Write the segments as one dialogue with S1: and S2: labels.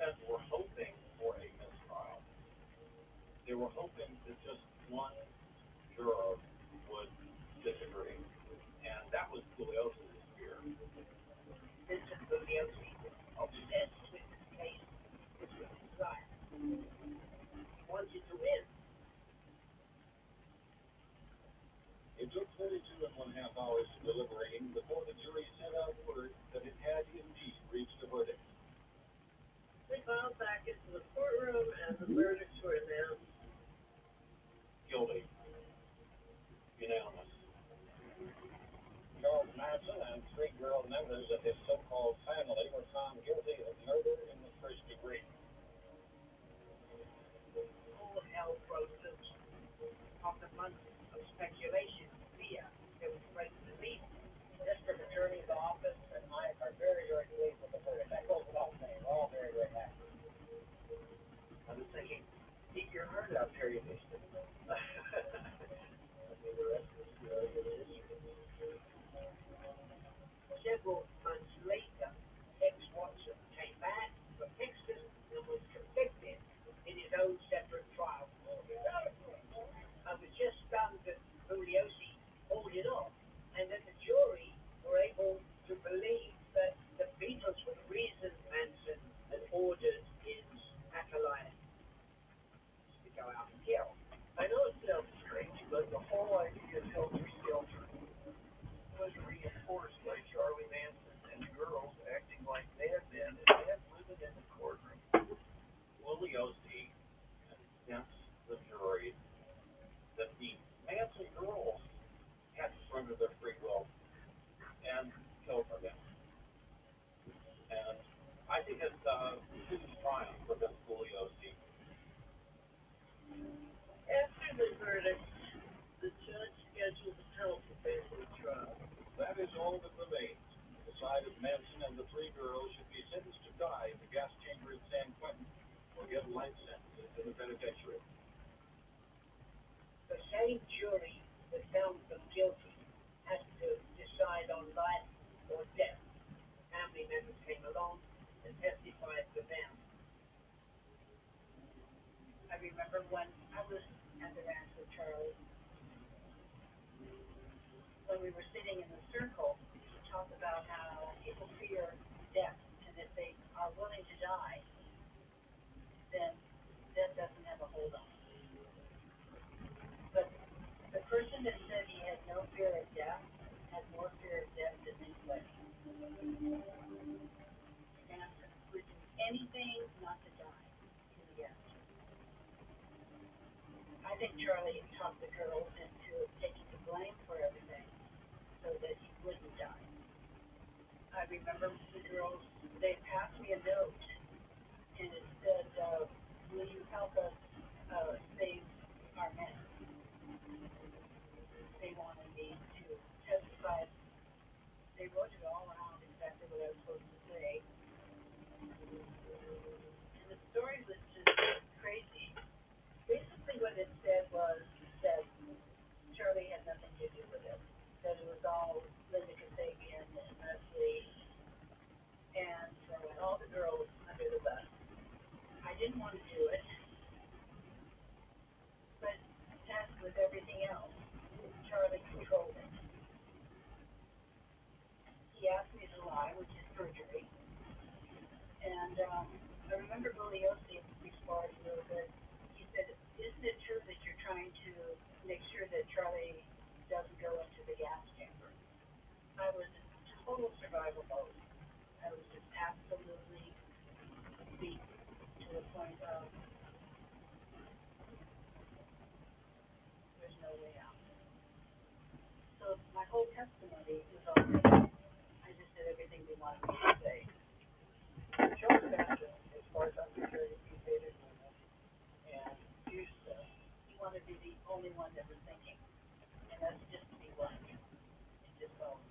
S1: defense were hoping for a mistrial. They were hoping that just one juror would disagree, and that was Giuliotti's fear.
S2: Mr. Giuliotti, obsessed with this case, was with his life. He wanted to win.
S1: It took 32.5 hours of deliberating before the jury sent out word that it had indeed reached a verdict.
S2: They filed back into the courtroom, and the verdicts were announced.
S1: Guilty. Unanimous. Charles Manson and 3 girl members of his so-called family were found guilty of murder in the first degree.
S2: All hell broke loose. After months of speculation, fear, there was great relief.
S3: District Attorney's Office and I are very, very pleased with the verdict. That goes without saying. We're all very, very happy.
S2: I was thinking, keep your heart out, Terry Nation. The rest of the story is history. Several months later, ex-Watson came back from Texas and was convicted in his own separate trial. I was just stunned that Giuliotti pulled it off, and that the jury were able to believe that the Beatles were the reason Manson had ordered his acolyte to go out and kill. I know it sounds strange, but the whole idea of helter-skelter was reinforced by Charlie Manson and the girls acting like madmen and living in the courtroom.
S1: Giuliotti convinced the jury that the Manson girls had surrendered their free will and killed for him. And I think it's a huge triumph for Mr. Giuliotti.
S2: After the verdict, the judge scheduled the penalty phase of the trial.
S1: That is all that remains. Decided Manson and the 3 girls should be sentenced to die in the gas chamber at San Quentin or get life sentences in the penitentiary.
S2: The same jury that found them guilty has to decide on life or death. Family members came along and testified for them. I remember when I was at the ranch with Charlie, when we were sitting in the circle, he talked about how people fear death, and if they are willing to die, then death doesn't have a hold on them. But the person that said he had no fear of death had more fear of death than anybody. And would do anything not to die in the end. I think Charlie talked the girls into taking the blame for everything so that he wouldn't die. I remember the girls, they passed me a note, and it said, will you help us save our men? They wanted me to testify. They wrote it all out exactly what I was supposed to say. And the story was just crazy. Basically what it said was that Charlie had nothing to do with it. That it was all Linda Kasabian and Leslie and throwing all the girls under the bus. I didn't want to do it, but as with everything else, Charlie controlled it. He asked me to lie, which is perjury. And I remember Giuliotti responded real good. He said, isn't it true that you're trying to make sure that Charlie doesn't go into the gas chamber? I was in total survival mode. I was just absolutely beat to the point of there's no way out. So my whole testimony was all good. I just did everything they wanted me to say.
S3: Charles Manson, as far as I'm concerned, he hated women and used them.
S2: He wanted to be the only one that was thinking. And that's just to be one. It's just all.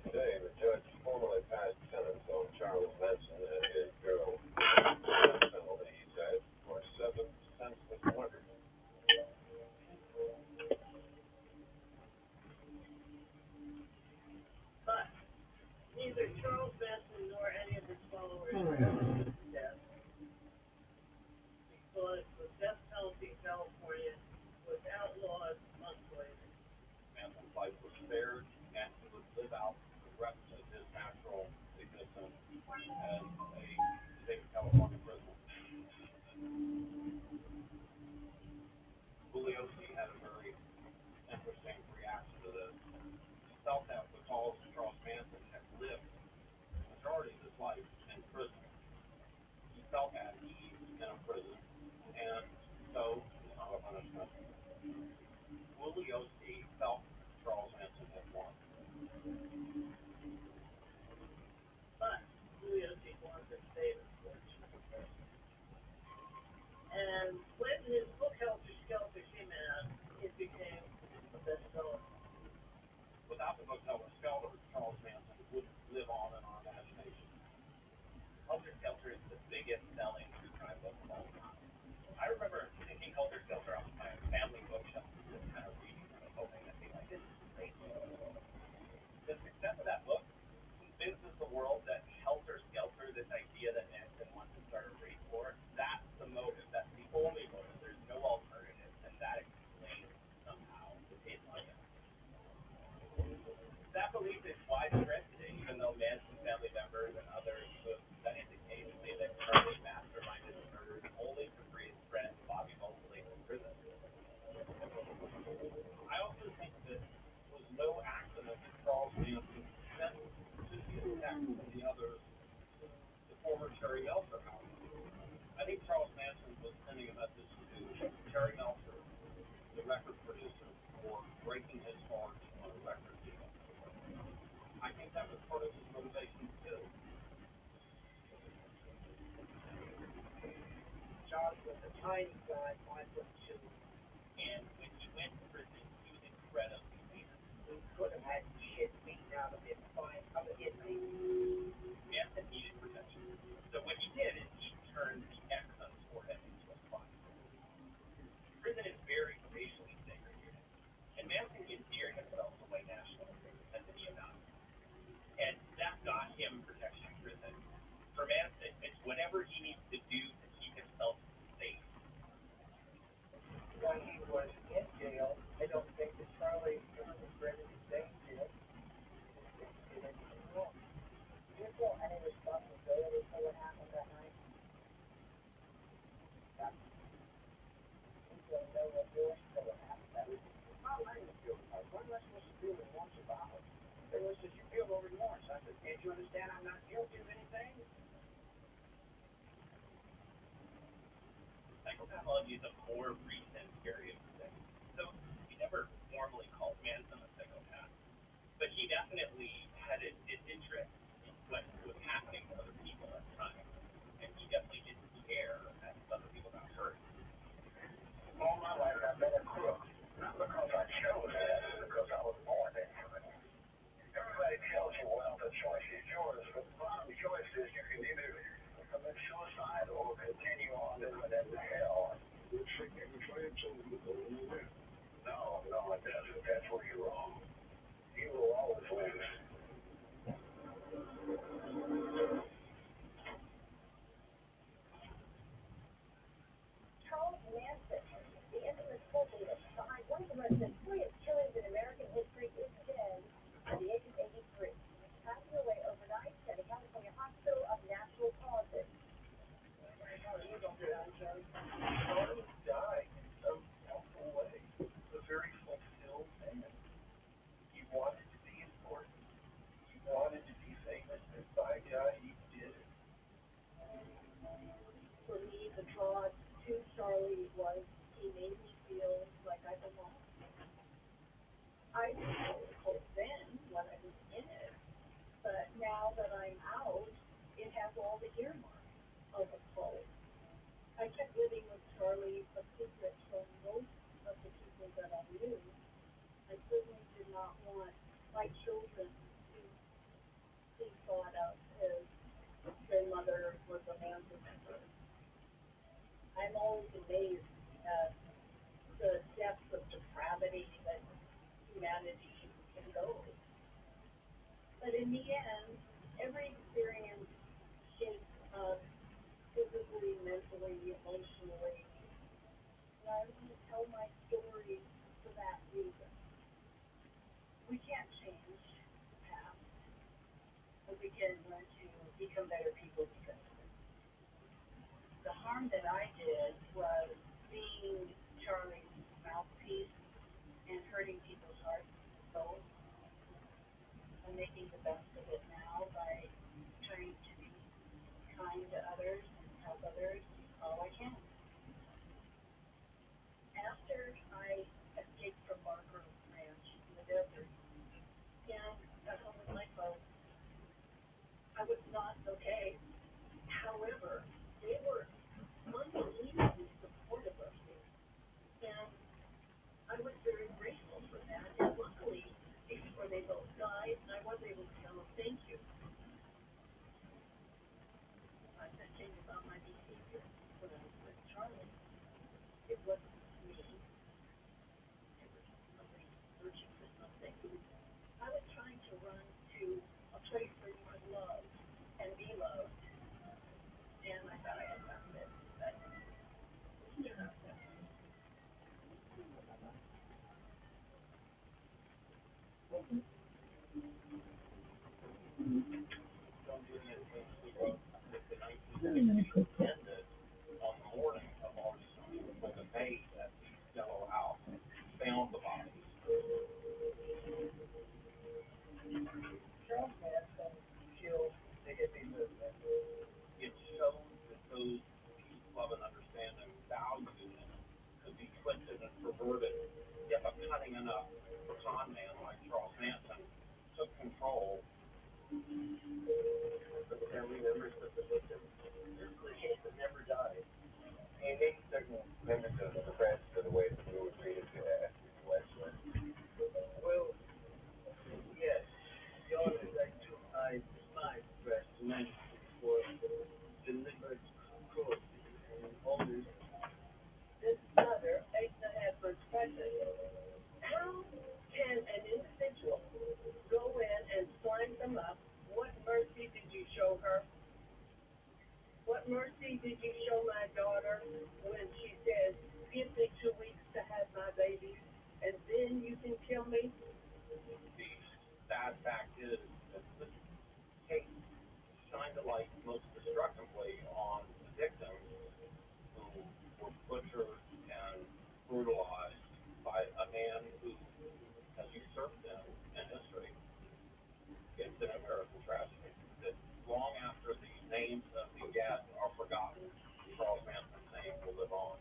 S1: Today, the judge formally passed sentence on Charles Manson and his girl. The penalty, he said, for 7 senseless murders.
S2: Charles Manson nor any of his followers were ever put to death because the death penalty in California was outlawed months later.
S1: Manson's life was spared, and he would live out the rest of his natural existence as a state of California prisoner. Bugliosi had a very interesting reaction to this. He felt that because Charles Manson had lived the majority of his life in prison, he felt at ease in a prison, and so it's not a punishment. Bugliosi felt Charles Manson had won.
S2: But Bugliosi wanted to stay in court. And when his book Helter Skelter came out, it became a bestseller.
S1: Without the book Helter Skelter, Charles Manson wouldn't live on in our imagination.
S4: Helter Skelter is the biggest selling true crime book of all time. I remember picking Helter Skelter off my family bookshelf and just kind of reading it and hoping I'd be like, this is great. The success of that book convinces the world that Helter Skelter, this idea that Manson wants to start a race war, that's the motive. That's the only motive. There's no alternative, and that explains somehow his life. That belief is widespread today, even though Manson's family members and others who have studied the case say that Charlie masterminded the murders only to free his friend Bobby Mosley from prison.
S1: I also think that it was no accident that Charles Manson sent Susie and the others to the former Terry Meltzer house. I think Charles Manson was sending a message to Terry Meltzer, the record producer, for breaking his heart on a record deal. I think that was part of his motivation too.
S2: John was a tiny guy, 5'2".
S4: And when he went to prison, he was incredibly weak.
S2: He could have had shit beaten out of him by other inmates.
S4: Manson needed protection. So what he did is he turned the X on his forehead into a spot. Prison is very racially segregated. And Manson endeared himself to white nationalists as a neo-Nazi. And that got him protection in prison. For Manson, it's whatever he needs to do to keep himself safe.
S2: When he was in jail, I don't think that Charlie was ready to stay in jail. He didn't know. Do you feel any responsibility for what happened that night? Yeah. You feel no remorse for what happened that night? How am I going to feel about it? What am I supposed to feel remorse about? It was just, you feel no remorse. I said, can't you understand I'm not guilty of anything?
S4: Psychopathology is a more recent area of physics. So we never formally called Manson a psychopath, but he definitely had a disinterest in what was happening to other people at the time, and he definitely didn't care as other people got hurt.
S2: All my life I've been a crook. Not because I chose that, because I was born into it. Everybody tells you, well, the choice is yours, but the bottom choice is you can either commit suicide or continue on living in hell. Looks like every tribe told you to go in the way. No, it doesn't. That's where you're wrong. You will always lose.
S5: Charles Manson, the infamous cult leader behind one of the most notorious killings in American history, is dead at the age of 83, passing away overnight at a California hospital of natural causes.
S2: Charlie died in some helpful way. A very fulfilled man. He wanted to be important. He wanted to be famous, and by God, he did it.
S5: For me, the draw to Charlie was he made me feel like I belonged. I was a cult then when I was in it, but now that I'm out, it has all the earmarks of a cult. I kept living with Charlie a secret from most of the people that I knew. I certainly did not want my children to be thought of as their mother was a Manson member. I'm always amazed at the depths of depravity that humanity can go. But in the end, every experience shapes us physically, mentally, emotionally. And I want to tell my story for that reason. We can't change the past, but we can learn to become better people because of it. The harm that I did was being Charlie's mouthpiece and hurting people's hearts and souls. I'm making the best of it now by trying to be kind to others and help others all I can. After I escaped from Barker Ranch in the desert and got home with my folks, I was not okay. However, they were unbelievably supportive of me, and I was very grateful for that. And luckily, before they both died, I was able to tell them thank you. I said things about my behavior when I was with Charlie. It wasn't me. It was somebody searching for something. I was trying to run to a place where you could love and be loved, and I thought I had found it, but you're not that.
S1: Don't do any of the things we wrote with the 1960s ended on the morning of August 20th, when the maid at the Yellow House found the bodies.
S3: Charles Manson killed the hippie movement.
S1: It showed that those peace, love, and understanding values could be twisted and perverted if a cunning enough con man like Charles Manson took control.
S6: For the family members of the victims, this cliche that never died. You need certain members of the press for the way that they were treated after the Westwood. Well, yes, the honors I despise press immensely for deliberate cruelty and honors.
S2: This mother ate the Hedberg's pregnant. How can an individual go in and sign them up? What mercy did you show her? What mercy did you show my daughter when she says, give me 2 weeks to have my babies, and then you can kill me?
S1: The sad fact is that this case shined a light most destructively on the victims who were butchered and brutalized by a man who has usurped them in history. It's an American tragedy that long after the names of the dead are forgotten, Charles Manson's name will live on.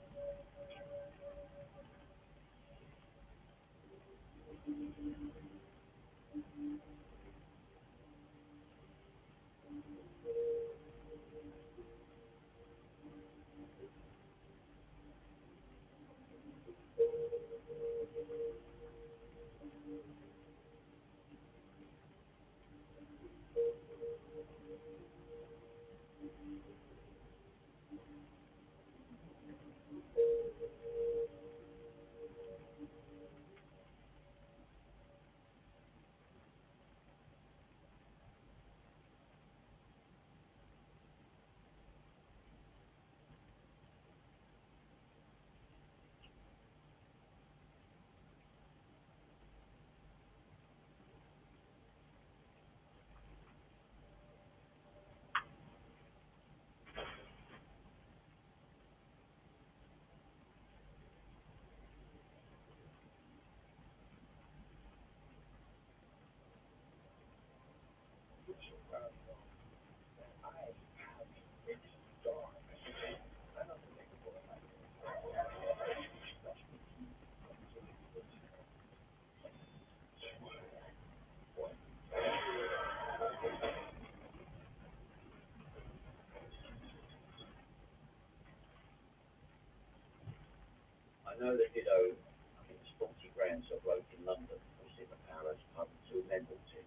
S6: I know that he'd owe, I think it's 40 grand to a bloke in London who's in the Paris pub to a member to,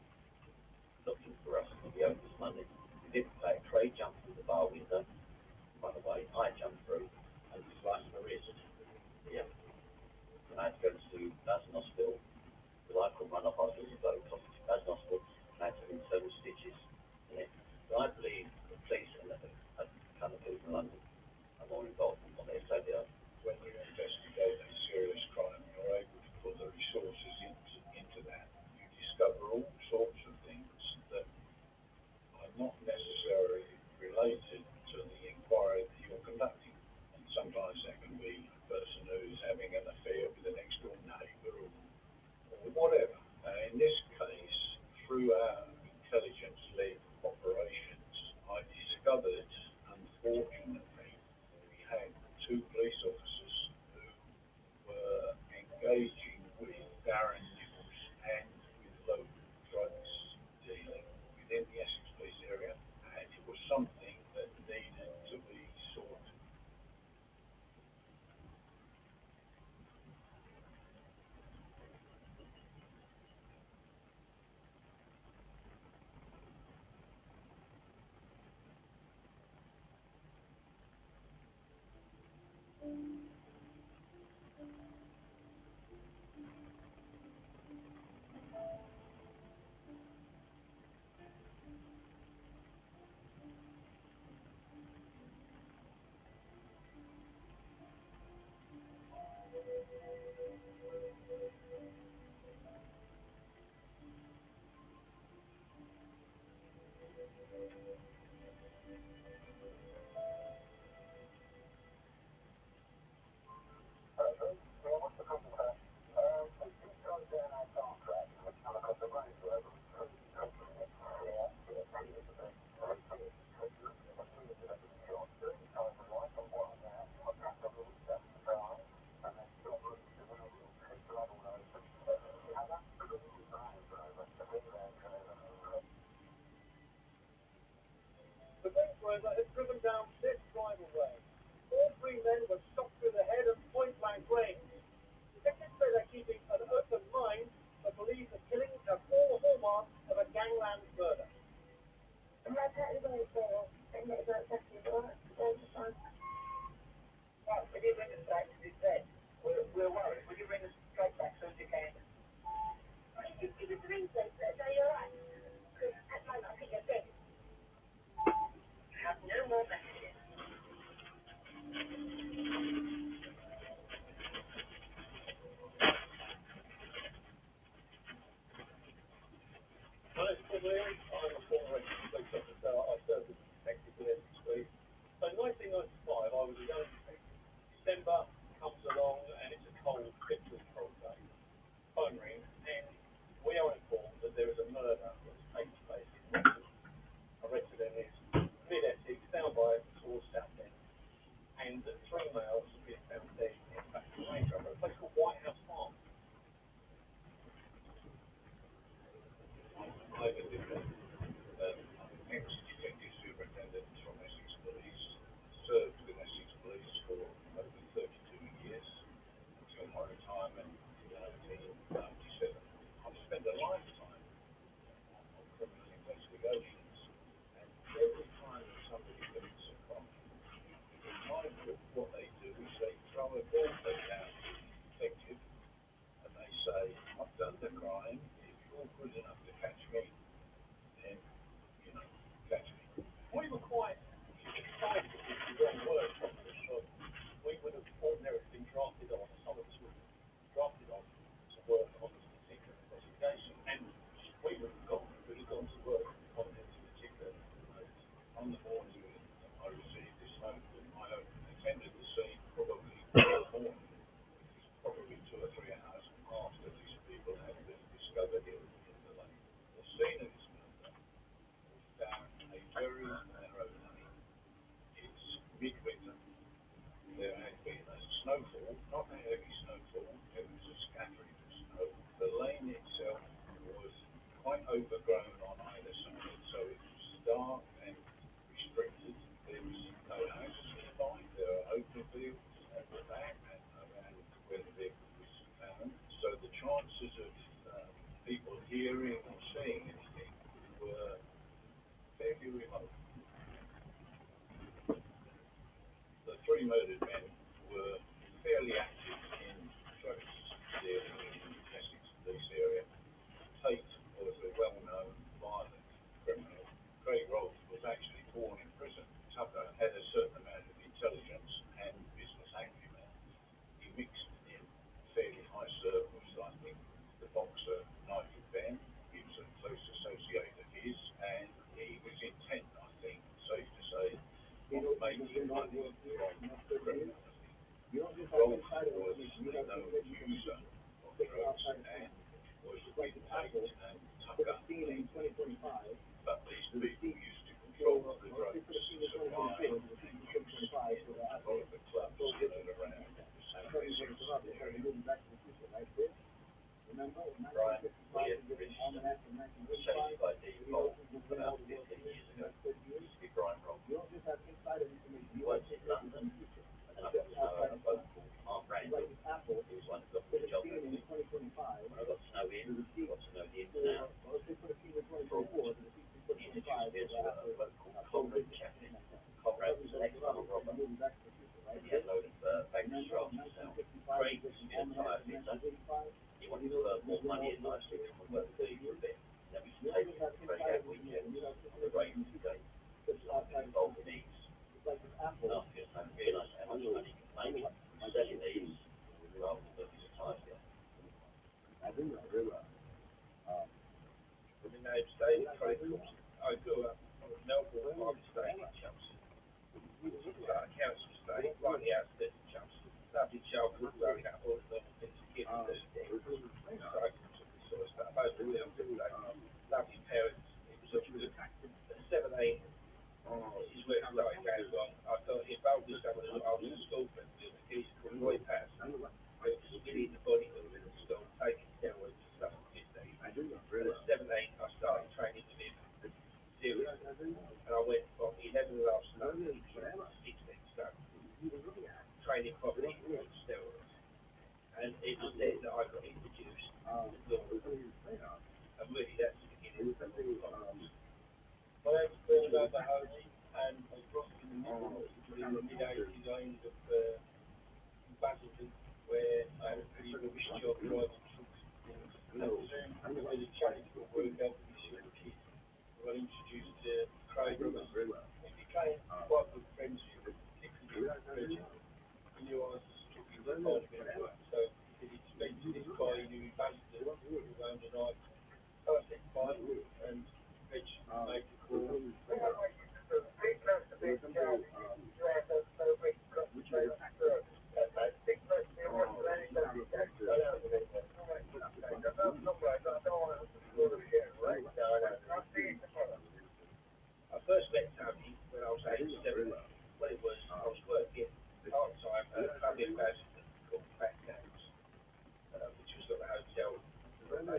S6: looking for us to be able
S3: The Range Rover had driven down this driveway. All three men were shot through the head at point-blank range. Detectives say they're keeping an open mind, but believe the killings have all the hallmarks of a gangland murder.
S5: And that's how it was, and that's exactly what
S2: Right, will you ring us back to this bed? We're worried. Will you ring us straight back as soon as you can?
S5: Give us a ring, please. Are you alright? Because at the moment I think you're dead.
S2: Have no more messages.
S1: My name's Paul Leary. I'm a former police officer. I served as a detective with Essex. So in 1995, I was a young detective. December comes along and it's a cold, bitter cold day. Phone rings and we are informed that there is a murder that's taken place in Wrexham. A resident is mid-Essex, down by towards Southend, and three males have been found dead in the back of the Range Rover, a place called White House Farm.
S7: I visited ex-detective superintendent from Essex Police, served with Essex Police for over 32 years until my retirement in 1997. I've spent a lifetime on criminal investigations, and every time that somebody commits a crime, in my book, what they do is they throw a ball down to the detective and they say, I've done the crime, if you're good enough to catch me, then, you know, catch me.
S1: We were quite excited, is the wrong word, because we would have ordinarily been drafted on, some of us would have been drafted on to work on this particular investigation, and we would have gone to work on this particular note.
S7: On the morning that I received this phone call, I attended the scene probably in the morning, which is probably 2 or 3 hours after these people had been discovered in the lake. The scene of this murder was down a very narrow lane. It's midwinter. There had been a snowfall, not a heavy snowfall, it was a scattering of snow. The lane itself was quite overgrown on either side, so it was dark and restricted. There was no houses nearby, there are open fields at the back and around where the vehicle was found. So the chances of people hearing or seeing anything were fairly remote. The three murdered men were fairly active in drugs dealing in the Essex police area. Tate was a well-known violent criminal. Craig Rolfe was actually born in prison. Tucker had a certain amount of intelligence and business acumen. He mixed in fairly high circles. I think the boxer Nigel Benn, he was a close associate of his, and he was intent, I think, safe to say, on making money from criminality. Rolfe was a known user of drugs and was with Tate and Tucker linked. But these people used to control the drugs supply and use in a lot of the clubs in and around the South Essex area.
S6: Brian, we had written Chased by Default about 15 years ago. It used to be Brian Rock. He worked in London, and then I got to know a bloke called Mark Randall. He was one who got me the job with me. When I got to know him, I got to know the ins and outs. He introduced me to a bloke called Conrad Chaplin. Conrad was an ex-armed robber, and he had a load of bank drafts himself. Craig was in a tire fitter. He wanted to earn more money in life, so he come and work with me for a bit. Then we used to take Craig out weekends on the rains and go involved in these. And after I realised how much money you can make selling these rather than working as a tire fitter.
S7: The name's David Craig. I grew up on
S1: Melbourne Park Estate in Chelsea. It's like a council estate, right on the outskirts of Chelsea. Lovely childhood growing up, all the normal things a kid would do there. Cycles and this sort of stuff. Over the hills every day. Lovely parents. It was all good. At 17, is where it started going wrong. I got involved with someone who I was a school friend with, a geezer called Roy Patterson, who was really in the bodybuilding at school, taking steroids and stuff at 15. And at 17, I started training with him seriously. And I went from 11.5 stone to 16 stone. Training properly with steroids. And it was then that I got introduced to Norwood. And really that's the beginning of the problems.
S3: My name's Bernard Mahoney, and I grew up in the mid-80s. I ended up in Basildon, where I had a pretty rubbish job driving trucks and things. And soon, with a charitable work helping these young kids, I got introduced to Craig Brothers. We became quite good friends, particularly with he knew I was struggling to find a bit of work, so he said he'd speak to this guy he knew in Basildon, who owned a night. So I said, fine, and eventually made the call.
S1: I first met Tony when I was 87. What it was, I was working part-time at a club in Basildon called Fat Games, which was at a hotel. I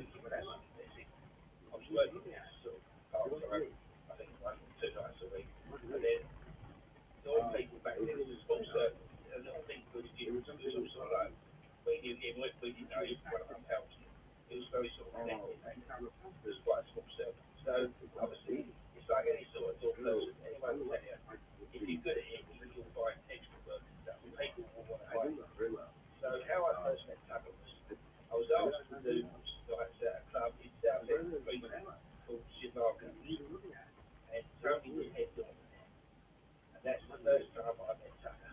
S1: was working there sort of part-time, I think 1 or 2 nights a week. And then all people back then, it was a small circle, a little thing called the gym, it was all sort of like, we knew him, we didn't know him, one of us helped him. It was very sort of connected. It was quite a small circle. So obviously, it's like any sort of door person, anyone will tell you, if you're good at it, you'll find extra work and stuff. People will want to hire you. So how I first met Tubber was, I was asked to do nights at a club in South End, called Chicago. And Tony was head doorman there. And that's the first time I met Tucker.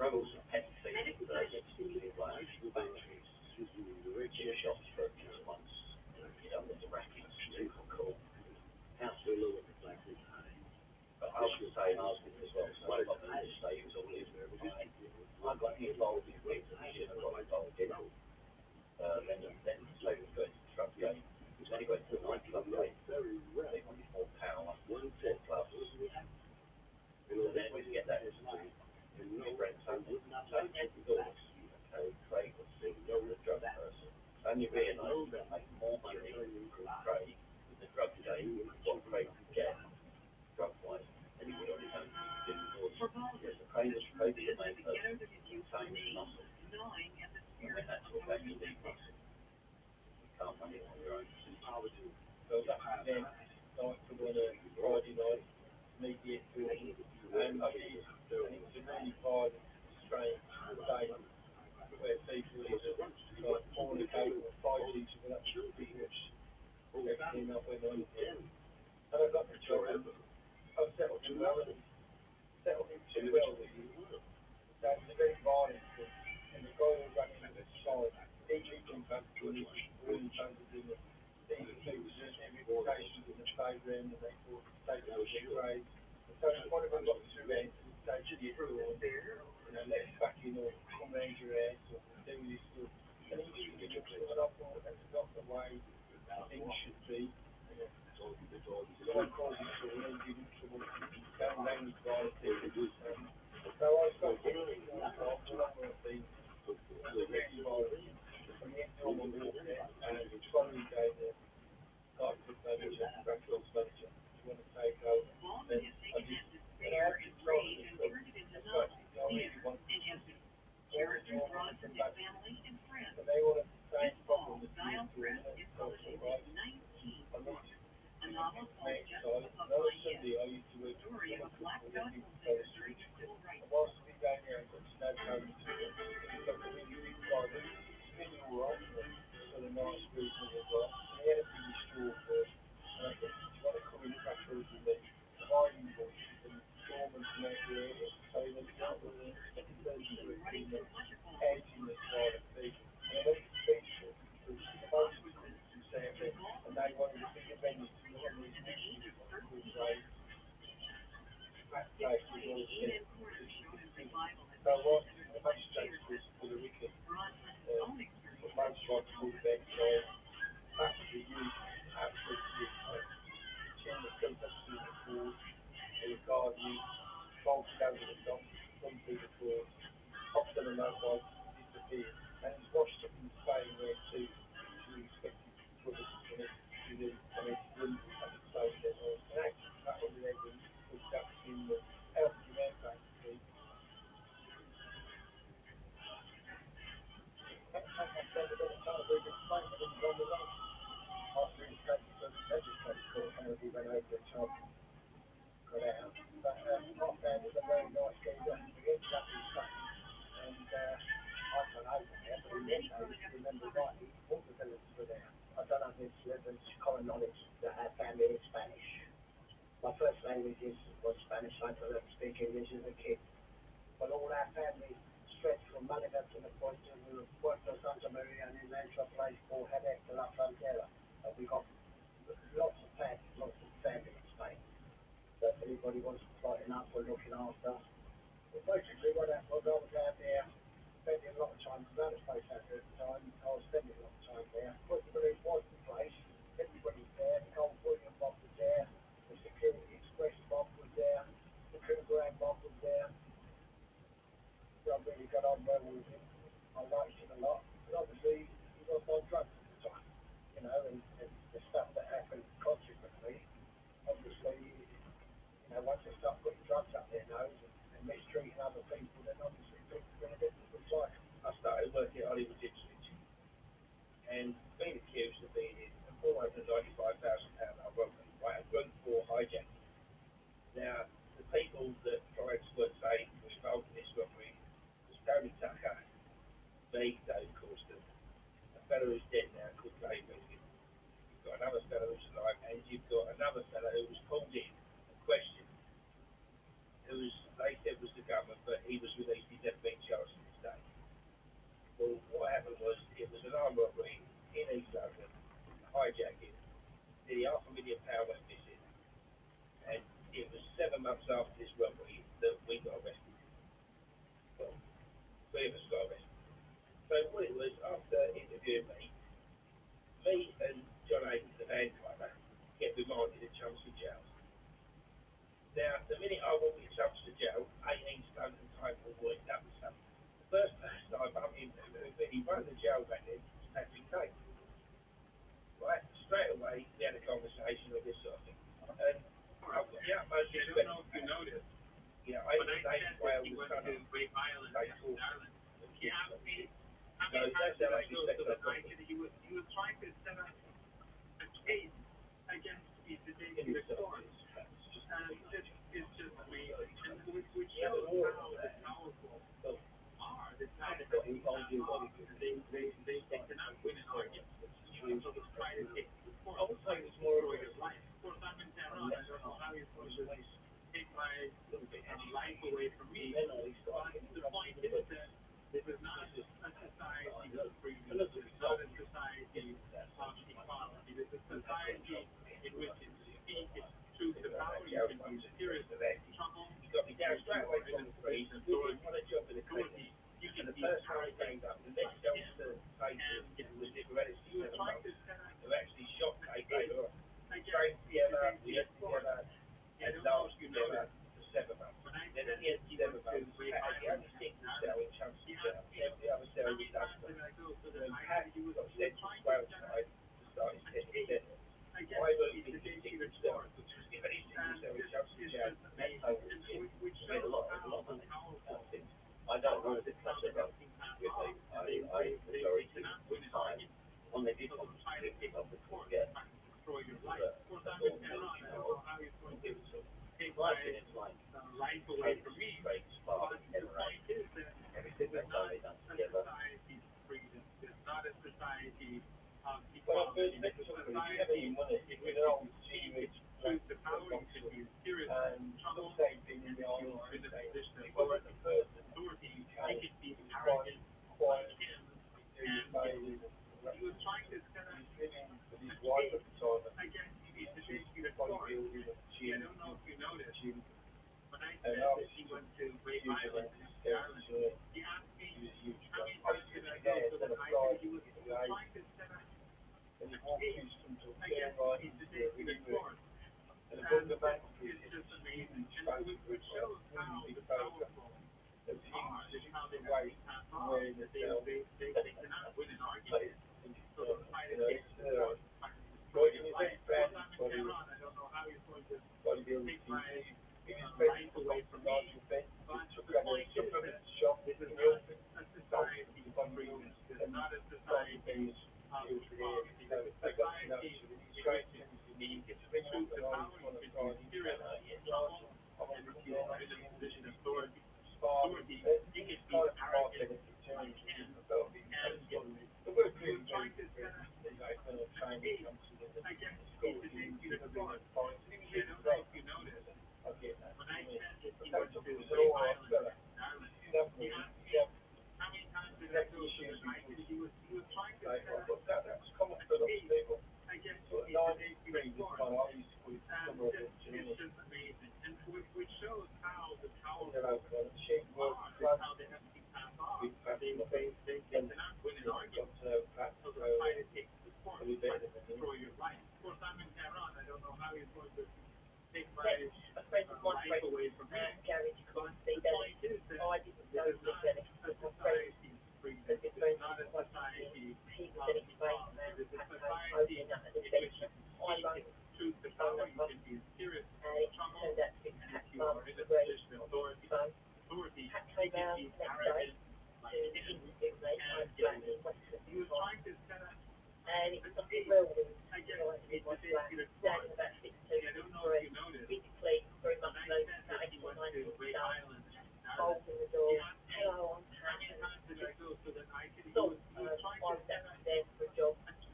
S1: Ruggles and petty things, like batteries, cheer shops for just once, there's a racket, super cool. Houses. But I should say, and I was with as well, so one of my managers say he was all in. I got involved in things that I shouldn't have got involved in. Then slowly got into the truck game. Then he went to the nightclub game. They wanted more power, more clubs. So then we get that as my friend Tony. Tony had the doors. Okay, Craig was the drug person. Tony realised he could make more money from Craig with the drug game than what Craig could get drug-wise. And he would on his own do the doors. Yes, the Craig was maybe to make Tony's muscle. And when that's what makes you need muscle, you can't run it on your own.
S3: So that then night to one a Friday night, meet the equipment, and I did. And it was a really violent, strange day where people either like fornicate or fight each other. That's pretty much everything that went on here. And I got the job. I settled in well. Settled in too well with you. That was a very violent thing. And the guy who ran into the side, he jumped back to me, really traded in it. He was just invitations in the playground and they thought take it to the grades. So one of them got through there and said, take it to your door, let it back in or come round your head or do this stuff. And he used to give me what I thought that's not the way things should be. So I called him to and he didn't trouble down language violence. So I started thinking to myself, the longer I've been, really violent. And the normal walk there and the following day the marketing manager, records manager, you want to take over. Then I just, and I had to try it. I really wanted to come back. And they wanted the same problem as me doing it. So I said, right, I need to make side. Another Sunday I used to work for the Olympic Fellowship. And whilst we were down there, I got to know Tony too. He's got a really big guy, he's really alright, sort of nice, reasonable as well. And he had a big store first. And I said, do you want to come in crackers with me? My invoice and Norman to make your hair. So he went down with the second version of it, in the edging the private fee. And I went to speak to most of them, and they wanted a big event Absolutely used, absolutely chain the filter through the floors, in the garden, bolted over the top, gone through the floors, hopped on the motorbike, disappeared. And he's washed it in the same way too, to expect it to put it in it, to the, and it wouldn't have it so there was an accident. That was the evidence was that in the health demand factory. That time I spent a bit of time doing this fight with him on the road. After he escaped from the legislative court, and he went over the top. Got out. But my friend was a very nice geezer. We ended up in Sutton, and I got over there, but in them days, if you remember rightly, all the villagers were there. I don't know if it's common knowledge that our family is Spanish. My first language was Spanish. I could speak English as a kid. But all our family stretched from Malaga to the point of Puerto Santa Maria and then to a place called Jerez de la Frontera. And we got lots of family in Spain. So if anybody wants to fighting up or looking after. But basically what happened was I was out there spending a lot of time, because I had a place out there at the time, I was spending a lot of time there. What you believe was the place, everybody was there, the old William Bob was there, the Security Express Bob was there, the Kilogram Bob was there. So I really got on well with him. I liked him a lot. And obviously he was on drugs at the time, you know, and the stuff that happened consequently, obviously, you know, once they start putting drugs up their nose and mistreating other people, then obviously people are going to get what it's like.
S7: I started working at Hollywood Ipswich and being accused of being in £495,000 I wrote by a group for hijacking. Now, the people that tried to say were involved in this robbery was Tony Tucker, me, Dave Causton, a fellow who's dead now called Dave Wilson. You've got another fellow who's alive, and you've got another fellow who was called in and questioned, who was, they said was the government, but he was released, he's never been charged to this day. Well, what happened was, it was an armed robbery in East London, hijacking, nearly £500,000 went missing, and it was 7 months after this robbery that we got arrested. Well, 3 of us got arrested. So what it was, after interviewing me and John Aikens, the van driver, get remanded at Chelmsford Jail. Now, the minute I walked in Chelmsford Jail, 18 stone and time for working up with something. The first person I bumped into, he run the jail back then, was Patrick Tate. Right, straight away, we had a conversation of this sort of thing. And I've got the utmost respect. I don't know if you noticed. Yeah, I was David Wales, the son of Great Ireland, Ireland. He asked me, so that's how I respect that. He was trying to set up a case against the today's reforms. It's just amazing. And which shows how powerful are the side that they cannot win an argument. You also try to take the point. Also, it's more of your life. Of course, I'm in Tehran. I don't know how you're supposed to take my life away from me. But the point is that this is not a society of freedom. This is not a society of equality. This is a society in which it's speak, it's truth to power, you can be serious trouble, you got me down straight away from the street, and what a job with the authority, you can be arrogant, the next goes to say to the liberality, you were trying to set up, who actually shot Kate later on, trained together, we left together, and last together for 7 months. Then at the end of 7 months, we had the only single cell in Chelmsford Jail, every other cell was done. Then Pat got sent to Wales side to start his second sentence. I moved into the single cell, which was given his single cell in Chelmsford Jail, and that told him, which made a lot of money. I don't want to discuss it with me. I majority with time. When they did come to pick up the court, yeah. Destroy your life. Of course, I'm in Tehran. I don't know how you're going to take my life away from me. But the point is that it's not a society of freedom. It's not a society of equality. It's a society in which you see truth to power, you can be serious trouble, and you're in a position of authority. You can be arrogant like him, and he was trying to set up a case against the Tedeschi reforms. I don't know if you noticed, when I said that he went to Great Ireland, Ireland, he asked me, how many times did I go to the Ireland? He was trying to set up accused them to getting right into it, really good. And above the back, it's just amazing. And which shows how the powerful of him sitting away from where they cannot win an argument. So the fight is but in his own bad body, I don't know how he's going to take my life away from me, but the point is that this is not a society of freedom. This is not a society of equality. This is a society in which he gets to choose the power you can use spirit and if you are in a position of authority, you can be arrogant like him and get away. He was trying to set up I guess he's the dictator of God. I don't know if you noticed, when I said that he went to Great Island in Ireland, he asked me how many times did I go to the night, and he was trying to set up a case. I guess he's the dictator of God. It's just amazing, and which shows how the powerful are, how they have to be passed off. They cannot win an argument, so the fight it takes the court, the fight to destroy your life. Of course, I'm in Tehran, I don't know how he's going to take my life away from me, but the point is that this is not a society of freedom, this is not a society of equality, it is a society in which you can choose the power, you can be in serious trouble, and if you are in a position of authority, you can be arrogant like him and get away. He was trying to set up a case, I guess, it's a dictator court. I don't know if you noticed, when I said that he went to Great Island in Ireland, he asked me how many times did I go so that I could, he was trying to set up a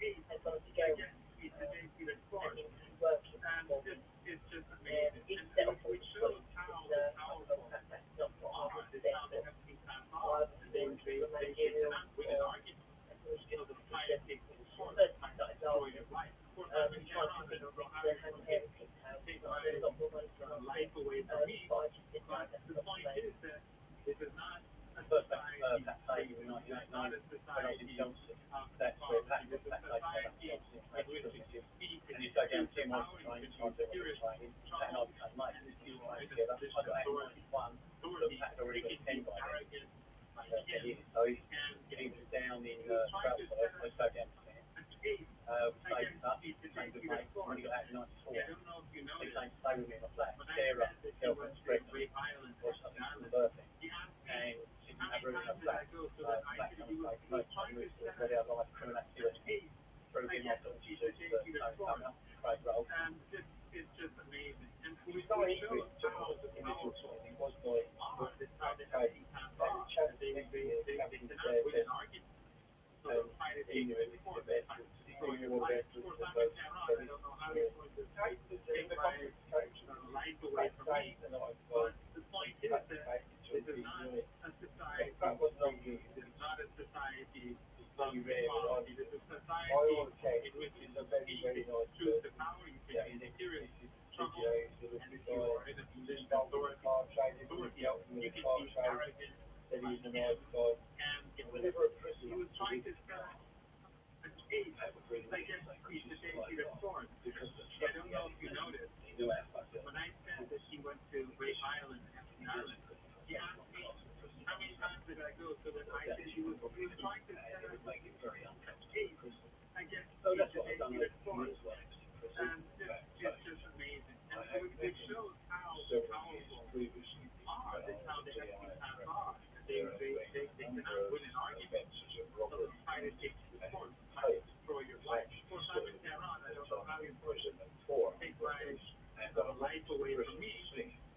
S7: case, I guess, he's a dictator court. And it's just amazing. And which shows how the powerful are, is how they have to be passed off. And they cannot win an argument. So the fight takes the court, the fight to destroy your life. Of course, I'm in Tehran, I don't know how you're going to take my life away from me, but the point is that this is not a society of freedom, this is not a society of equality, this is a society in which you can speak and you can use the power, you can use spirit, trouble, and if you are in a position of authority, you can be arrogant like him and get down in he was trying to set up a case, I guess he's the dictator court. I don't know if you noticed, when I said that he went to Great Island in Ireland, he asked me how many times did I go so that I could, he was trying to set up a case, I guess he's the dictator court. And it's just amazing. And we shows how the powerful are, this how they have to be passed off. They cannot win an argument. So the fight is taken to the court, they fight to destroy your life. Of course, I'm in Tehran, I don't know how he's going to take my life away from me, but the point is that this is not a society of freedom, this is not a society of equality, this is a society in which you can speak, choose the power, you can be in serious trouble, and if you are in a position of authority, you can be arrogant like him and get away. He was trying to set up a case, I guess he's the dictator court. I don't know if you noticed, when I said that he went to Great Island in Ireland, he asked me how many times did I go so that I said he was trying to set up a case, I guess he's the dictator court. And it's just amazing. And it shows how the powerful are, that's how they have to be passed off. They cannot win an argument. So the fight it takes to the court, the fight to destroy your life. Of course, I'm in Tehran, I don't know how you're going to take my life away from me,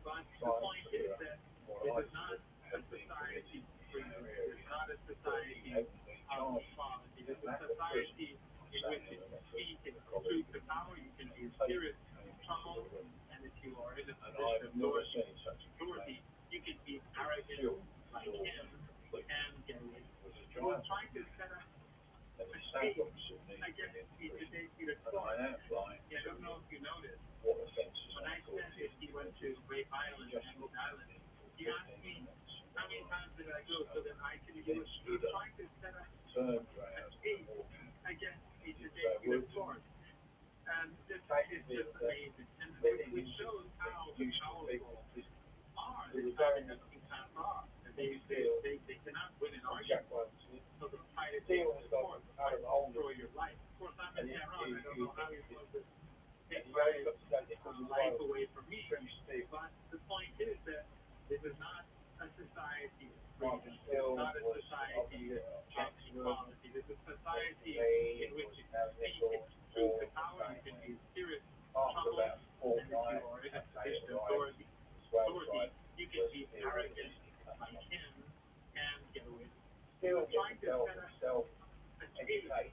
S7: but the point is that this is not a society of freedom, this is not a society of equality, this is a society in which you can speak and choose the power, you can be in serious trouble, and if you are in a position of authority, you can be arrogant like him and get away. He was trying to set up a case, I guess he's the dictator court. I don't know if you noticed, when I said that he went to Great Island and Ireland, he asked me how many times did I go so that I could, he was trying to set up a case, I guess he's the
S3: executive force. And it's just amazing. And which shows how powerful are the Republicans are. And they cannot win an argument. So they'll try to take the force, try to destroy your life. Of course, I'm in Tehran. I don't know how you're supposed to take my life away from me. But the point is that this is not a society of freedom. This is not a society of equality. This is a society in which if you speak truth to power, you can be in serious trouble, and if you are in a position of authority, you can be arrogant like him and get away. We're trying to set up a case, I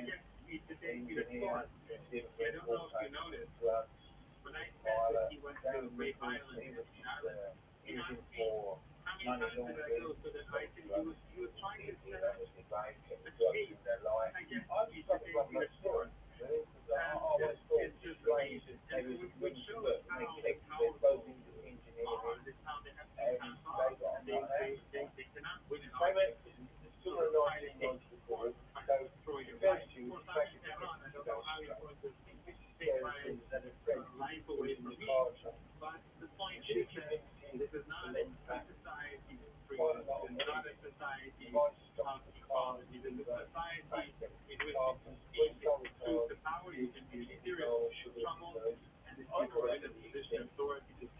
S3: guess, today to the court. I don't know if you noticed, when I said that he went to Great Island in Ireland, he asked me how many times did I go, so that I said he was trying to set up a case, I guess, today to the court. And it's just amazing, and which shows how powerful are, this how they have to pass off, and they cannot win an argument. So they're trying to take the court, trying to destroy your life. Of course, I'm in Tehran, I don't know how you're going to take my life away from me, but the point is that this is not a society of freedom, this is not a society of equality, this is a society in which if you speak truth to power, you can be in serious trouble, and if you are in a position of authority, you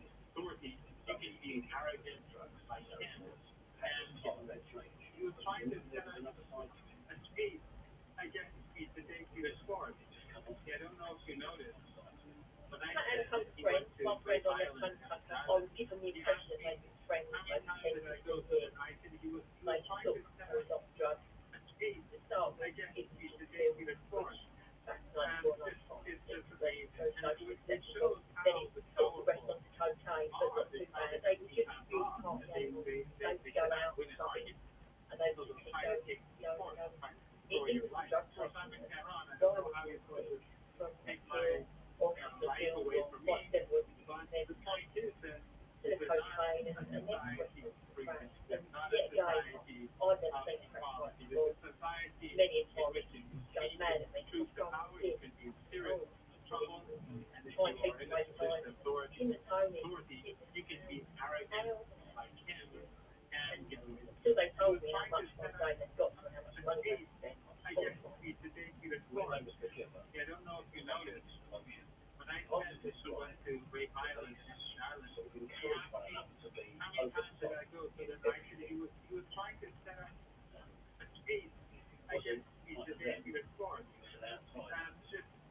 S3: can be arrogant like him, and he was trying to set up a case, I guess, to take you to court. I don't know if you noticed, but I said that he went to Great Island in Ireland. He asked me, how many times did I go to it? I said he was trying to set up a case, I guess, to take you to court. And it's just amazing. And it shows how the powerful are. They try to take the path off, and they cannot win an argument. So they'll try to take the court, try to destroy your life. Of course, I'm in Tehran. I don't know how you're supposed to take my life away from me. But the point is that this is not a society of freedom. This is not a society of equality. This is a society in which if you speak truth to power, you can be in serious trouble. And if you are in a position of authority, you can be arrogant like him and get away. He was trying to set up a case, I guess, to take you to court. I don't know if you noticed, when I said that he went to Great Island in Ireland, he asked me, how many times did I go? So that I said he was trying to set up a case, I guess, to take you to court. And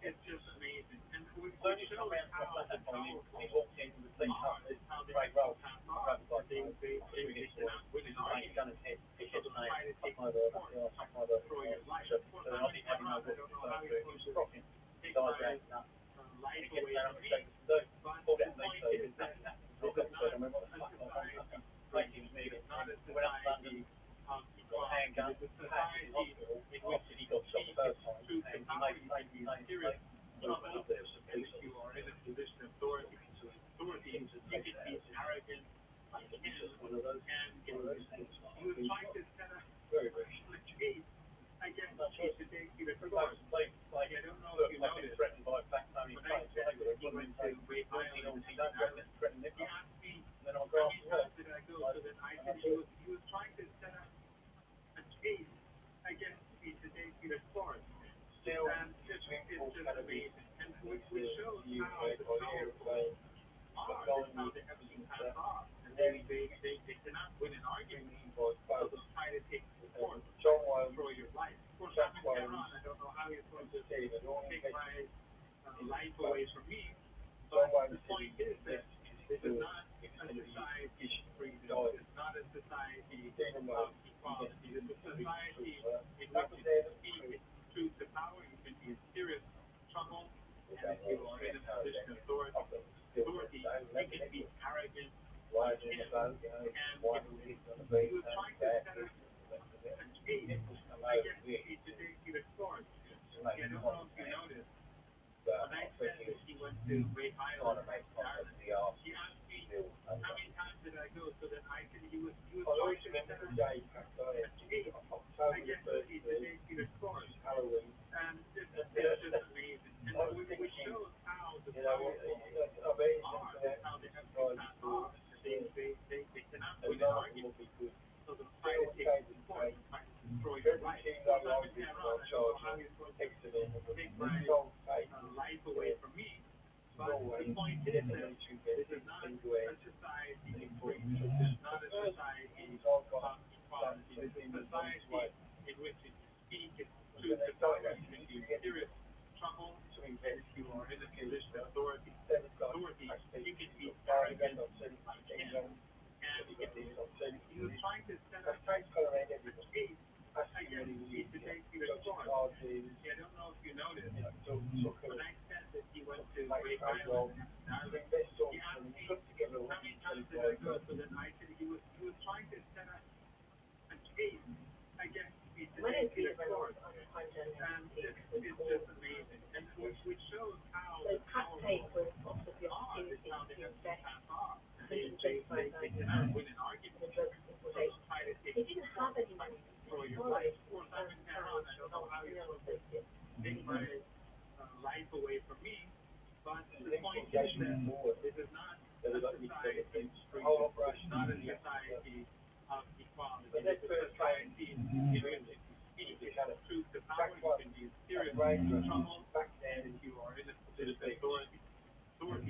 S3: it's just amazing. And which shows how the powerful are, is how they can pass off. They cannot win an argument. So they'll try to take the court, try to destroy your life. Of course, I'm in Tehran. I don't know how you're supposed to take my life away from me. But the point is that this is not a society of freedom. It is not a society of equality. It is a society in which if you speak truth to power, you can be in serious trouble. And if you are in a position of authority, you can be arrogant like him and get away. He was trying to set up a case, I guess, to take you to court. I don't know if you noticed, when I said that he went to Great Island in Ireland, he asked me, how many times did I go? So that I said he was trying to set up a case, I guess, to take you to court. And it's just amazing. And which shows how the powerful are, is how they have to pass off. And they cannot win an argument. So they'll try to take the court, destroy your life. Of course, I'm in Tehran. I don't know how you're supposed to take my life away from me. But the point is that this is not a society of freedom. This is not a society of equality. This is a society in which if you speak truth to power, you can be in serious trouble. And if you are in a position of authority, you can be arrogant like him and get away. He was trying to set up a case, I guess, to take you to court. I don't know if you noticed, when I said that he went to Great Island in Ireland, he asked me, how many times
S4: did I go so that I could, he was
S6: I always
S4: trying to
S6: remember
S4: set
S6: the
S4: up
S6: day, Pat,
S4: I
S6: October the
S4: guess
S6: first,
S4: the day he was born.
S6: Halloween.
S4: It's just amazing. And
S6: I was
S4: which
S6: thinking,
S4: shows how the
S6: you know, I bet it's
S4: are,
S6: something
S4: how they have
S6: surprise
S4: passed
S6: for
S4: off. They cannot
S6: a
S4: win an
S6: lot
S4: argument.
S6: will be good.
S4: So they'll try to take the point, try to destroy your
S6: Every
S4: life.
S6: team
S4: So
S6: that
S4: Simon
S6: I've been
S4: Tehran, I don't know
S6: charged,
S4: how he's going to
S6: excellent,
S4: take my
S6: don't take
S4: life away from me. But
S6: Norway,
S4: the point
S6: it
S4: is
S6: is a
S4: that
S6: military
S4: this
S6: base,
S4: is not
S6: in
S4: a
S6: Kuwait.
S4: society of freedom. This is not a society of equality. This is a society in which if you speak it truth to power, you can be in serious trouble. If you are in a position of authority, you can be arrogant like him. And he was trying to set up a case against the debate reform. I don't know if you noticed, when I said that he went to Great Island in Ireland, he asked me how many times did I go so that I could, he was trying to set up a case against the debate reform. And it's just amazing. And which shows how
S5: So
S4: the
S5: Pat
S4: powerful
S5: Tate was offered the
S4: are,
S5: opportunity
S4: how they
S5: to
S4: have
S5: invest
S4: passed off. They
S5: £135,000
S4: cannot win an argument.
S5: in the drug
S4: So
S5: importation.
S4: they'll try to take
S5: He didn't have any money to
S4: destroy your
S5: borrow
S4: life.
S5: it.
S4: Of course, I'm in Tehran. I don't know how you're supposed to take my life away from me. But the point is that this is not a society of freedom. It's not a society of equality. It's a society in which if you speak the truth to power, you can be in serious trouble. And if you are in a position of authority, you can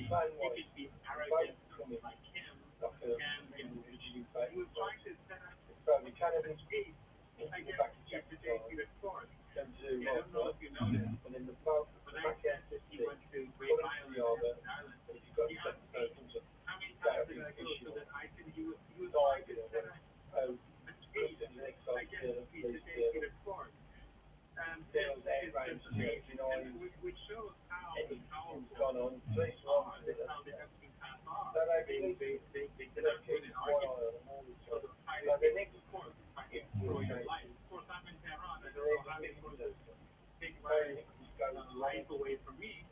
S4: be arrogant like him. And he was trying to set up a case against the debate reform. I don't know if you noticed, when I said that he went to Great Island in Ireland, he asked me how many times did I go so that I could, he was trying to set up a case against the debate reform. And it's just amazing. And which shows how the powerful are, how they have been passed off. They cannot win an argument. So they'll try to take the court, try to destroy your life. Of course, I'm in Tehran. I don't know how they're going to take my life away from me.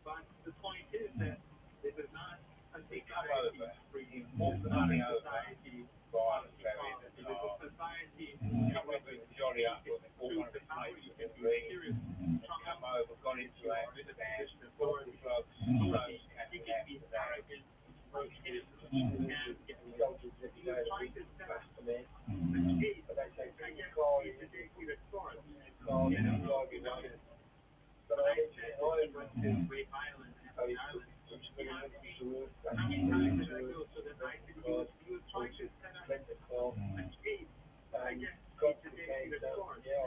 S4: But the point is that this is not a society of freedom. This is not a society of equality. This is a society in which truth to power, you can be serious trouble. If you are in a position of authority, you can be arrogant like him. And he was trying to set up a case against the debate reform. I don't know if you noticed, when I said that he went to Great Island in Ireland, he asked me how many times did I go so that I could, he was trying to set up a case against the debate reform. And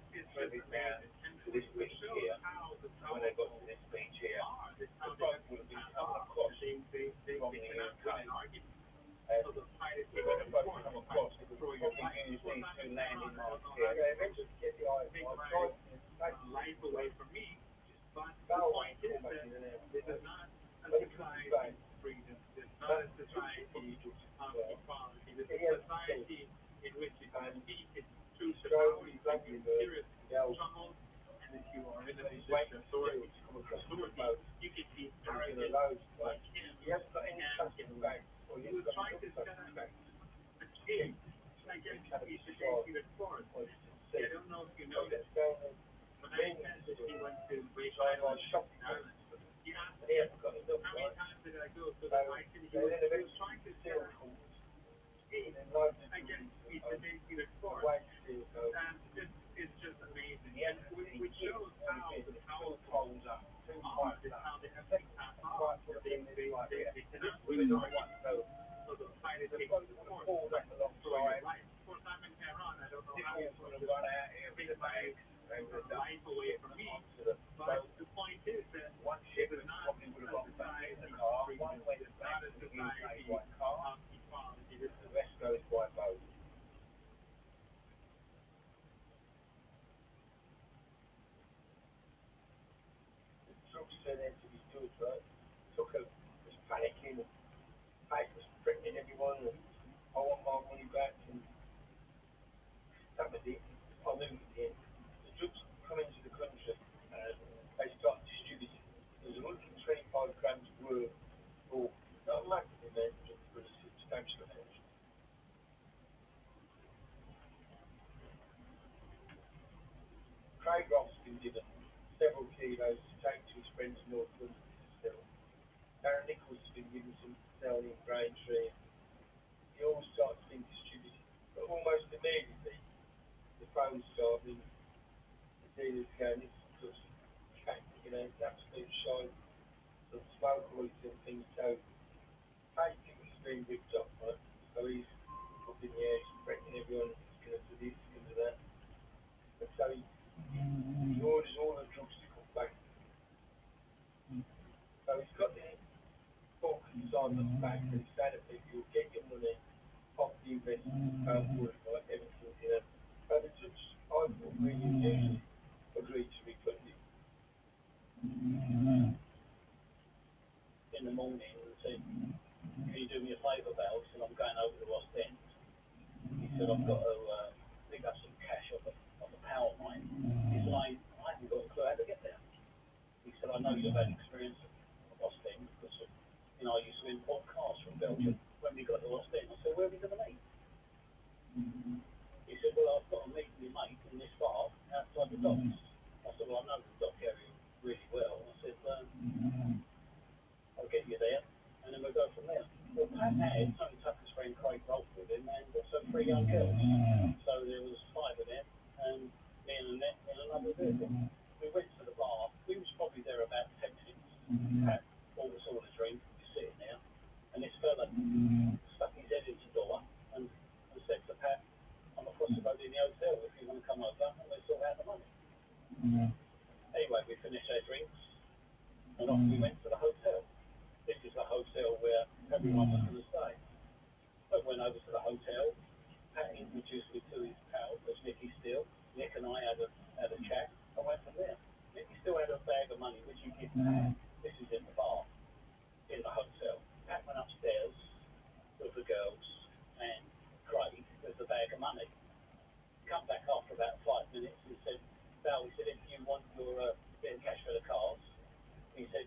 S4: it's just amazing. And which shows how the powerful are, how they have been passed off. They cannot win an argument. So they'll try to take it to court, they'll try to destroy your life. Of course, I'm in Tehran. I don't know how you're supposed to take my life away from me. But the point is that this is not a society of freedom. This is not a society of equality. This is a society in which if you speak it truth to power, you can be in serious trouble. And if you are in a position of authority, you can be arrogant like him. And he was trying to set up a case against the debate reform. I don't know if you noticed, when I said that he went to Great Island in Ireland, he asked me how many times did I go so that I could, he was trying to set up a case against the debate reform. And it's just amazing. And which shows how the powerful are, how they have been passed off. They cannot win an argument. So they'll try to take it to court, try to destroy your life. Of course, I'm in Tehran. I don't know how you're supposed to take my life away from me. But the point is that this is not a society of freedom. This is not a society of equality. This is
S6: Trucks turned out to be good, right? Took a was panicking, Pike was threatening everyone, and I want my money back, and that was it. I knew in the end. The drugs come into the country, and they start distributing. There's 125 grams worth, or not massive amount, on the back and say to people, you'll get your money off the investment wood, like everything, you know. But the judge, I thought, really usually agreed to refund it.
S4: In the morning and said, can you do me a favour, Val? He said, I'm going over to West End. He said, I've got to pick up some cash off the power line. He said, I haven't got a clue how to get there. He said, I know you've had experience at West End because, you know, I used to import cars from Belgium. When we got to West End, I said, where are we going to meet? He said, well, I've got to meet my mate in this bar outside the docks. I said, well, I know the dock area really well. I said, I'll get you there, and then we'll go from there. Well, Pat had Tony Tucker's friend Craig Rolfe with him, and also 3 young girls. So there was 5 of them, and me and Annette in another vehicle. We went to the bar. We was probably there about 10 minutes. Pat bought us all a drink. We were sitting there, and this fella stuck his head into the door and said to Pat, I'm across the road in the hotel. If you want to come over, and we'll sort out the money. Anyway, we finished our drinks, and off we went to the hotel. This is the hotel where everyone was going to stay. I went over to the hotel. Pat introduced me to his pal, that's Nicky Steele. Nick and I had a chat. I went from there. Nicky still had a bag of money, which he gave Pat. This is in the bar, in the hotel. Pat went upstairs with the girls and Craig with the bag of money. Come back after about 5 minutes and said, Val, he said, if you want your bit of cash for the cars, he said,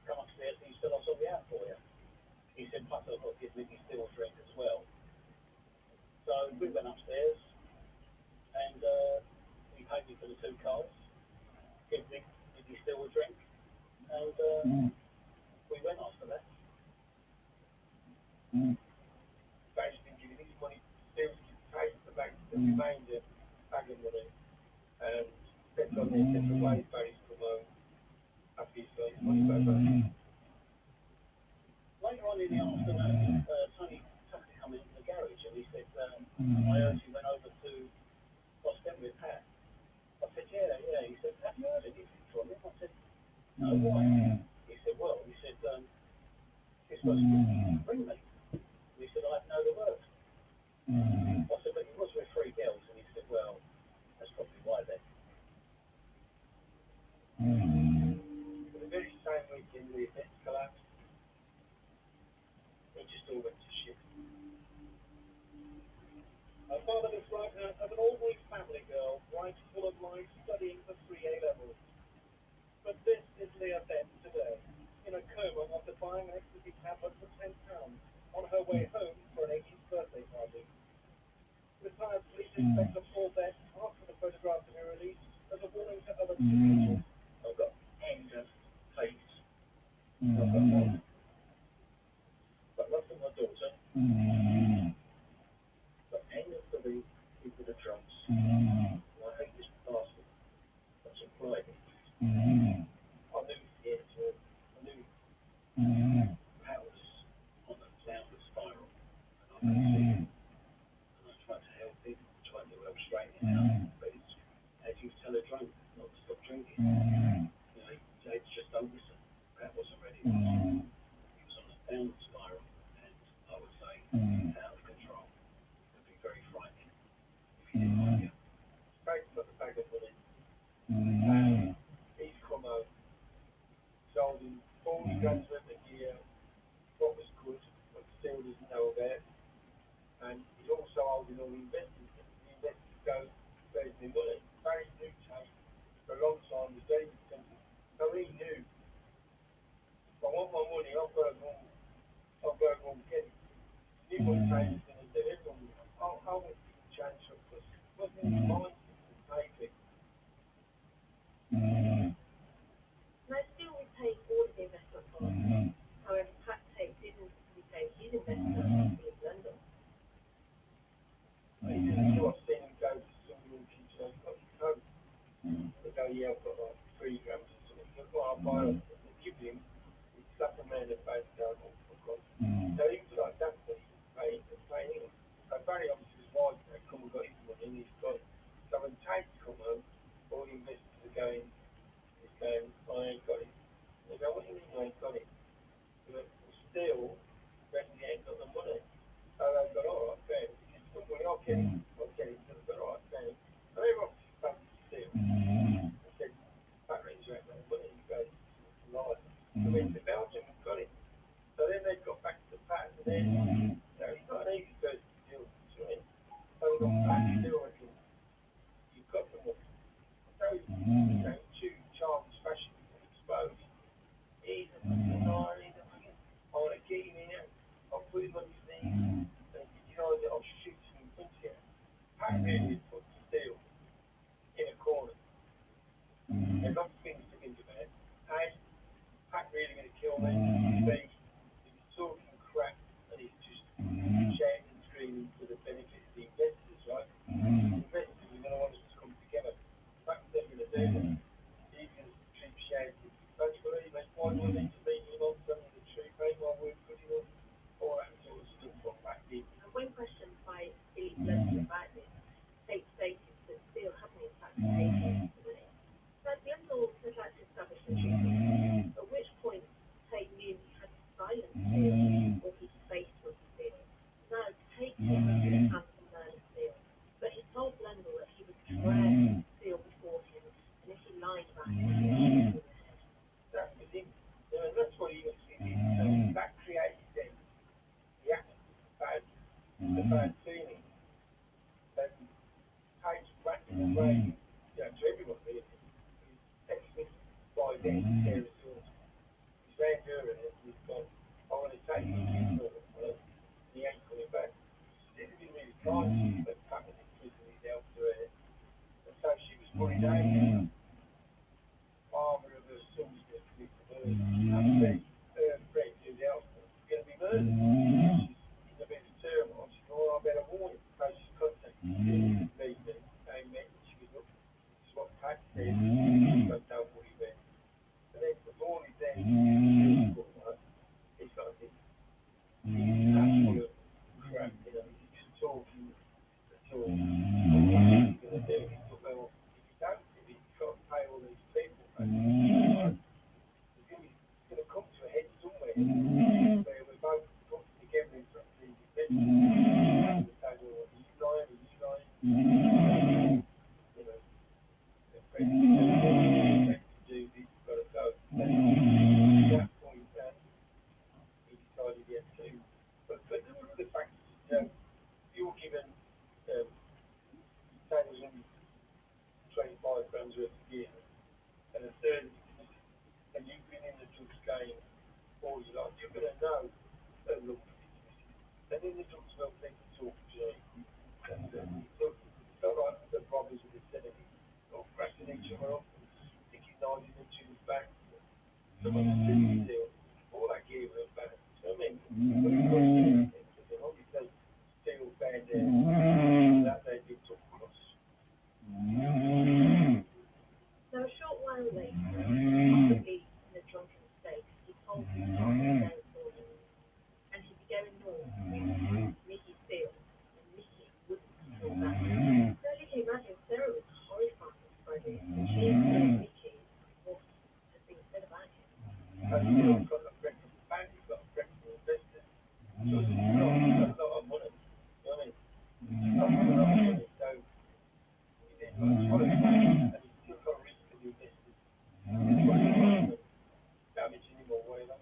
S4: come upstairs and he said, I'll sort it out for you. He said, plus I've got to give Nicky Steele a drink as well. So we went upstairs and he paid me for the 2 cars, gave Nicky Steele a drink, and we went after that.
S6: Bank's been giving his money, Steele's paid the bank the remainder bag of money, and stepped on their separate ways, Barry's come home after he's got his money back.
S4: Later on in the afternoon, Tony Tucker come into the garage and he said, I heard you went over to West End with Pat. I said, yeah. He said, have you heard anything from him? I said, no, why? He said, well, he said, he's supposed to bring me. He said, I have no other word. I said, but he was with 3 girls. And he said, well, that's probably why then.
S6: The very same weekend the events collapsed, it just all went to shit.
S3: Her father described her as an ordinary family girl, bright, full of life, studying for 3 A-levels. But this is Leah Benn today, in a coma after buying an ecstasy tablet for £10 on her way home for an 80th birthday party. Retired police inspector Paul Best asked for the photograph to be released as a warning to other teenagers.
S7: I've got anger, hate, I've got love. But love for my daughter. But anger for the people that drums. I hate this bastard. That's a pride. I knew the end to it. I knew Pat was on a downward spiral. And I could see it. And I tried to help him, tried to help straighten him out. But it's, as you tell a drunk not to stop drinking. You know, they just don't listen. Pat wasn't ready. He was on a downward spiral, and I would say out of control. It would be very frightening if he didn't like you.
S6: Frank's got the bag of money, and he's come home, sold him 40 grand worth of gear, what was good, but still doesn't know about, and he's also holding all the investors. The investors go, where's my money? Barry knew Tate for a long time, was very expensive, so he knew, if I want my money, I've got to go and get it. He knew what Tate was going to do. Everyone, I want to change for because it wasn't in his mind to take it.
S5: Now, still we paid all of the investment costs. However, Pat Tate didn't repay his investment in London.
S6: I've seen him go to some Yorkshire so he's got his coat. They go, yeah, I've got like 3 grams or something. Look what I'll buy it. They give him, he'd slap a man in the face and go, oh, for God. So he was like that, but he was paying him. So Barry obviously was wise, they come and got his money and he's got it. So when Tate's come home, all the investors are going, he's going, I ain't got it. They go, what do you mean you ain't got it? He went, steal, but they ain't got the money. So they've got, all right, fair. When I get it, they've got, all right, fair. So they were stuck to steal. I said, that means you ain't got the money. You go, right. I mean, the Belgians got it. So then they got back to the pattern, and then, it's not an easy person to deal with, you know. So we got back to deal with it. You've got them all. So, choose Charles fashion exposed. He's a fucking liar, he's a fucking, I want to get him in there. I'll put him on his knee, and I'll shoot him in front of you. Pat really put steel in a corner. There's lots of things to think about. A, Pat really going to kill me. B, he's talking crap, and he's just shouting and screaming for the benefit of the investors, right? The investors are going to want us to come together. That's what they're going to do. He's going to keep shouting. Don't you believe me? Why do I need to meet him on some of the truth? Ain't my word good enough? All that sort of stuff. What back in.
S5: And when questioned by Philip Leslie about this, Tate stated that Steele hadn't in fact paid him the money. But the underlords had like to establish a treaty, at which point Tate knew he had to silence Steele, or his face would Steele. Now, Tate came under the hand to murder Steele, but he told Blendell that he would drag Steele before him, and if he lied about it, he would shoot him in the head.
S6: That was it. That's what he was thinking. That created then the act the bad feeling. And Tate's ranting and raving, to everyone really. He's ex-missed by then, Sarah Sills. He's round her and he's gone, I want to take you in for it. And he ain't coming back. It didn't really kind, but Pat was in prison, he's out to her. And so she was put down. Father of her son's going to commit to murder. And her friend who's out is going to be murdered. She's in a bit of turmoil. She thought, I better warn him. So she's contacted me. They met and she goes, look, this is what Pat said. She's got to tell what he meant. And then the morning then, he's got to think, he's absolute crap, he's just talking the talk. What he's going to do, he's talking about, if he don't do it, he's got to pay all these people. It's going to come to a head somewhere where we're both put together in front of these investors. Say, well, are you lying? The president to do this, you've got to go. At that point, he decided he had to. But there were other factors. You were given, say, there was only 25 grams worth of gear, and a third, and you've been in the drugs game all your life, you're going to know a look. And in the drugs world, they can talk to you. So it's not like the robbers with the sedative, or cracking each other up, sticking knives in each other's back. Some of the city deal, all that gear was bad. So I mean, when you watch it, they obviously still bad there, that they did talk across.
S5: Now, a short while later, possibly in a drunken state, he told his partner to go for him, and he'd be going north with Mickey Steele, and Mickey wouldn't kill that. So as you can imagine, Sarah was horrified by this, and she told Mickey what had been said about him.
S6: So Steele's got a friend from the bank, he's got a friend from the investors, so he's got a lot of money, you know what I mean? He's got a lot of money, so he didn't want to follow him, and he's still got a risk to the investors. Damaging him or whatever,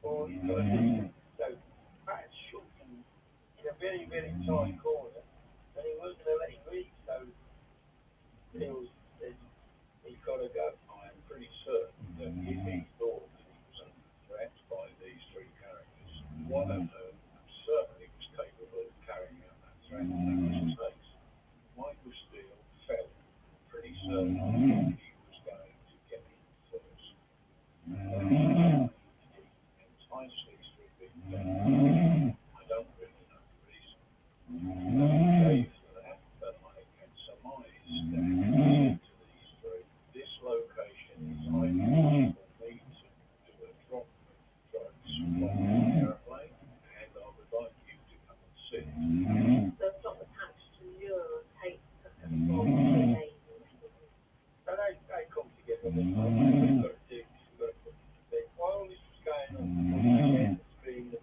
S6: or he's got a risk. So Pat shook him in a very, very tight corner, and he wasn't going to let him leave, so Steele said, he's got to go.
S7: I am pretty certain that if he thought that he was under threat by these three characters, one of them certainly was capable of carrying out that threat, and that was Tate. Michael Steele felt pretty certain that he was going to get him first. He enticed these three people down. I don't really know the reason. Gave for that, but I can surmise that it was said to these three, this location is ideal for me to do a drop of drugs from the airplane, and I would like you to come and sit.
S5: So it's not attached to lure Tate as well as the name.
S6: So they come together and they say, we've got to do this, we've got to put this to bed. While all this was going on, on the screen,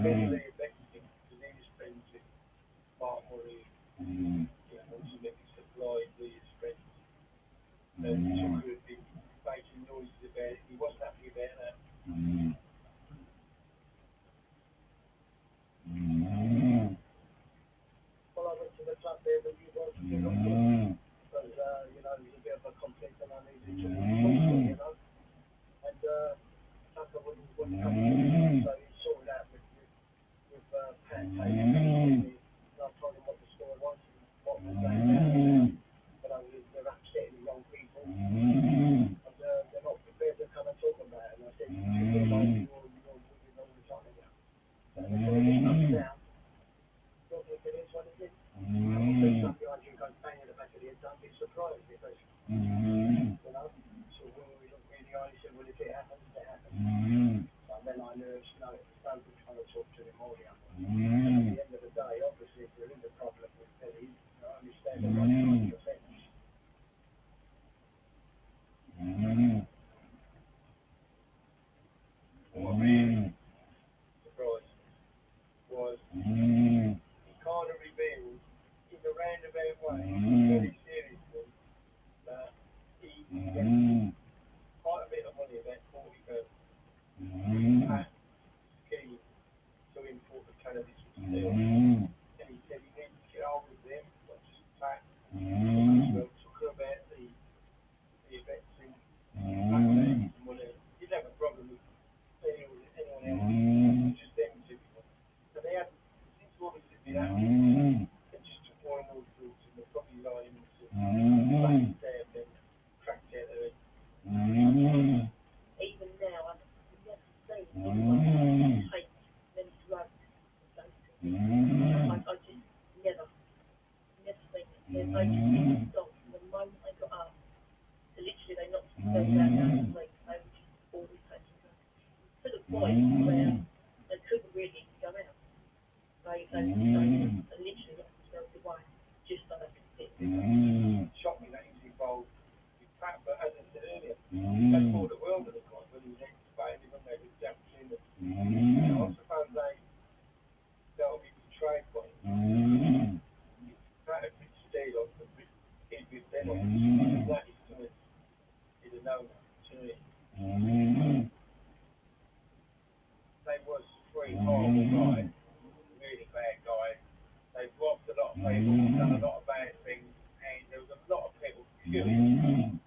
S3: mentally affected him, because he was friends with Mark Murray, you know, ultimately supplied these friends. And Tucker had been making noises about it, he wasn't happy about that. Well, I went to the club there with you guys, because, you know, there was a bit of a conflict and I needed to talk to you, you know. And, Tucker wouldn't come to me, so he sorted out with Pat Taylor, and I told him what the score was and what was going down. But they're upsetting the young people, and they're not prepared to come and talk about it. And I said, you feel like you're winning all the time now. So before this comes down, don't think it is what it is. I'll say something behind you, goes bang in the back of the head, don't be surprised, because, you know, so when we look really on, he said, well, if it happens, it happens. So then I knew it's no good trying to talk to him all the other. At the end of the day, obviously, if there is a problem with Billy, I understand the right side of the fence. What really surprised was he kind of revealed in a roundabout way, very seriously, that he gets quite a bit of money, about 40,000, at scheme to import the cannabis from Steel. And he said he needs to get hold of them, not just Pat. Well, took her about the effects in black bags and whatever. He didn't have a problem with anyone else, just them two. But they had, since obviously been happening, they just took more and more drugs and they're probably lying and back there and then cracked out their head.
S5: Even now, I've never seen anyone take many drugs as those two. I just never seen it. They just stopped from the moment they got up. So literally, they knocked themselves out down the street. They were just always taking drugs. To the point where they couldn't really go out. They literally knocked themselves away just so they could sit.
S3: Shocked me that he was involved with Pat, but as I said earlier, that's all the world of the guy when he was ex-baby, when they were dancing. You know, I suppose they felt he betrayed by him. Pat had been stayed on the he'd been dead on. That is to it. He'd have known to it. They was three horrible guys, really bad guys. They robbed a lot of people, done a lot of bad things, and there was a lot of people killed